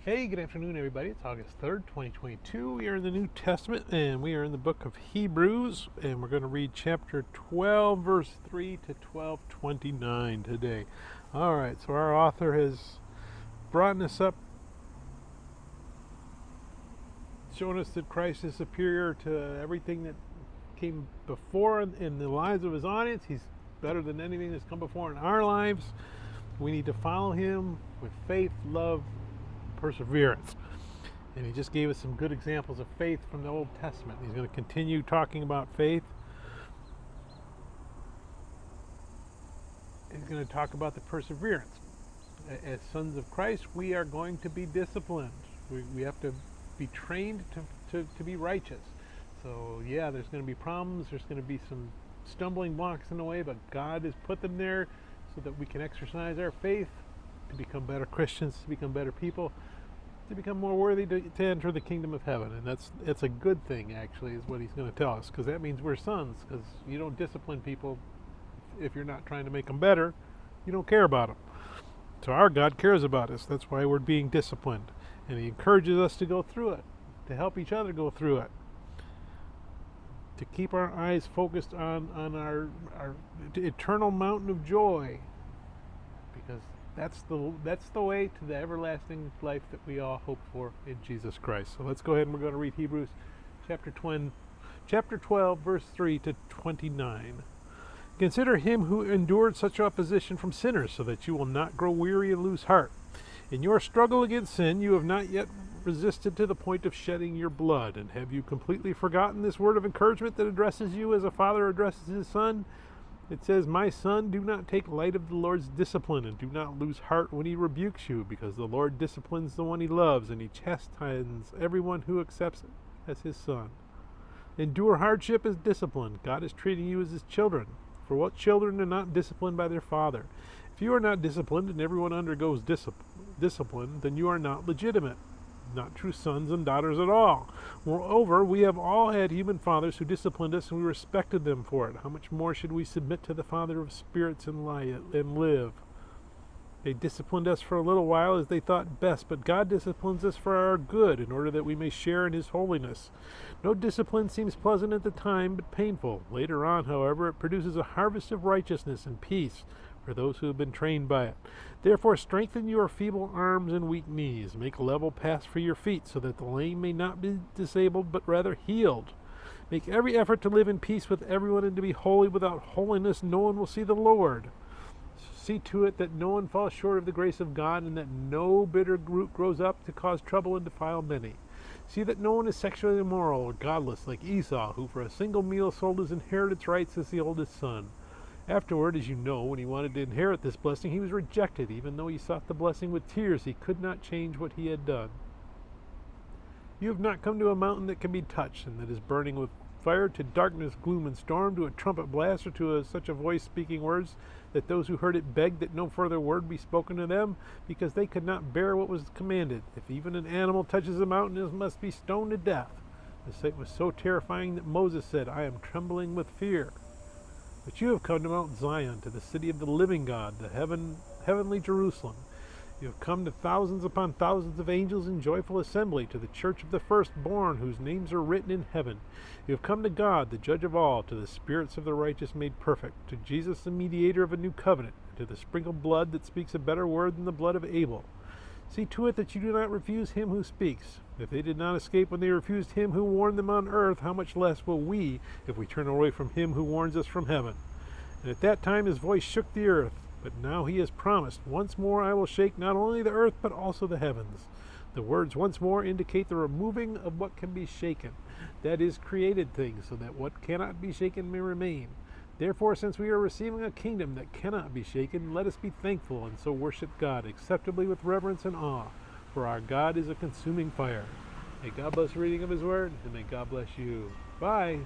Hey, good afternoon, everybody. It's August 3rd, 2022. We are in the New Testament, and we are in the book of Hebrews, and we're going to read chapter 12, verse 3 to 12:29 today. All right, so our author has brought us up, showing us that Christ is superior to everything that came before in the lives of his audience. He's better than anything that's come before in our lives. We need to follow him with faith, love, perseverance. And he just gave us some good examples of faith from the Old Testament. He's going to continue talking about faith. He's going to talk about the perseverance. As sons of Christ, we are going to be disciplined. We have to be trained to be righteous. So yeah, there's going to be problems. There's going to be some stumbling blocks in the way, but God has put them there so that we can exercise our faith to become better Christians, to become better people, to become more worthy to enter the kingdom of heaven. And that's a good thing, actually, is what he's going to tell us, because that means we're sons, because you don't discipline people if you're not trying to make them better. You don't care about them. So our God cares about us. That's why we're being disciplined. And he encourages us to go through it, to help each other go through it, to keep our eyes focused on our eternal mountain of joy, because that's the way to the everlasting life that we all hope for in Jesus Christ. So let's go ahead and we're going to read Hebrews chapter 12, verse 3 to 29. Consider him who endured such opposition from sinners, so that you will not grow weary and lose heart. In your struggle against sin, you have not yet resisted to the point of shedding your blood. And have you completely forgotten this word of encouragement that addresses you as a father addresses his son? It says, "My son, do not take light of the Lord's discipline, and do not lose heart when he rebukes you, because the Lord disciplines the one he loves, and he chastises everyone who accepts it as his son. Endure hardship as discipline. God is treating you as his children. For what children are not disciplined by their father? If you are not disciplined, and everyone undergoes discipline, then you are not legitimate, not true sons and daughters at all. Moreover, we have all had human fathers who disciplined us, and we respected them for it. How much more should we submit to the Father of spirits and live? They disciplined us for a little while as they thought best, but God disciplines us for our good, in order that we may share in his holiness. No discipline seems pleasant at the time, but painful. Later on, however, it produces a harvest of righteousness and peace for those who have been trained by it. Therefore, strengthen your feeble arms and weak knees. Make level paths for your feet, so that the lame may not be disabled, but rather healed. Make every effort to live in peace with everyone and to be holy. Without holiness, no one will see the Lord. See to it that no one falls short of the grace of God, and that no bitter root grows up to cause trouble and defile many. See that no one is sexually immoral or godless like Esau, who for a single meal sold his inheritance rights as the oldest son. Afterward, as you know, when he wanted to inherit this blessing, he was rejected. Even though he sought the blessing with tears, he could not change what he had done. You have not come to a mountain that can be touched, and that is burning with fire, to darkness, gloom, and storm, to a trumpet blast, or to such a voice speaking words that those who heard it begged that no further word be spoken to them, because they could not bear what was commanded. If even an animal touches a mountain, it must be stoned to death. The sight was so terrifying that Moses said, I am trembling with fear. But you have come to Mount Zion, to the city of the living God, the heavenly Jerusalem. You have come to thousands upon thousands of angels in joyful assembly, to the church of the firstborn, whose names are written in heaven. You have come to God, the judge of all, to the spirits of the righteous made perfect, to Jesus, the mediator of a new covenant, and to the sprinkled blood that speaks a better word than the blood of Abel. See to it that you do not refuse him who speaks. If they did not escape when they refused him who warned them on earth, how much less will we, if we turn away from him who warns us from heaven? And at that time his voice shook the earth. But now he has promised, once more I will shake not only the earth, but also the heavens. The words once more indicate the removing of what can be shaken, that is, created things, so that what cannot be shaken may remain. Therefore, since we are receiving a kingdom that cannot be shaken, let us be thankful, and so worship God acceptably with reverence and awe, for our God is a consuming fire. May God bless the reading of his word, and may God bless you. Bye.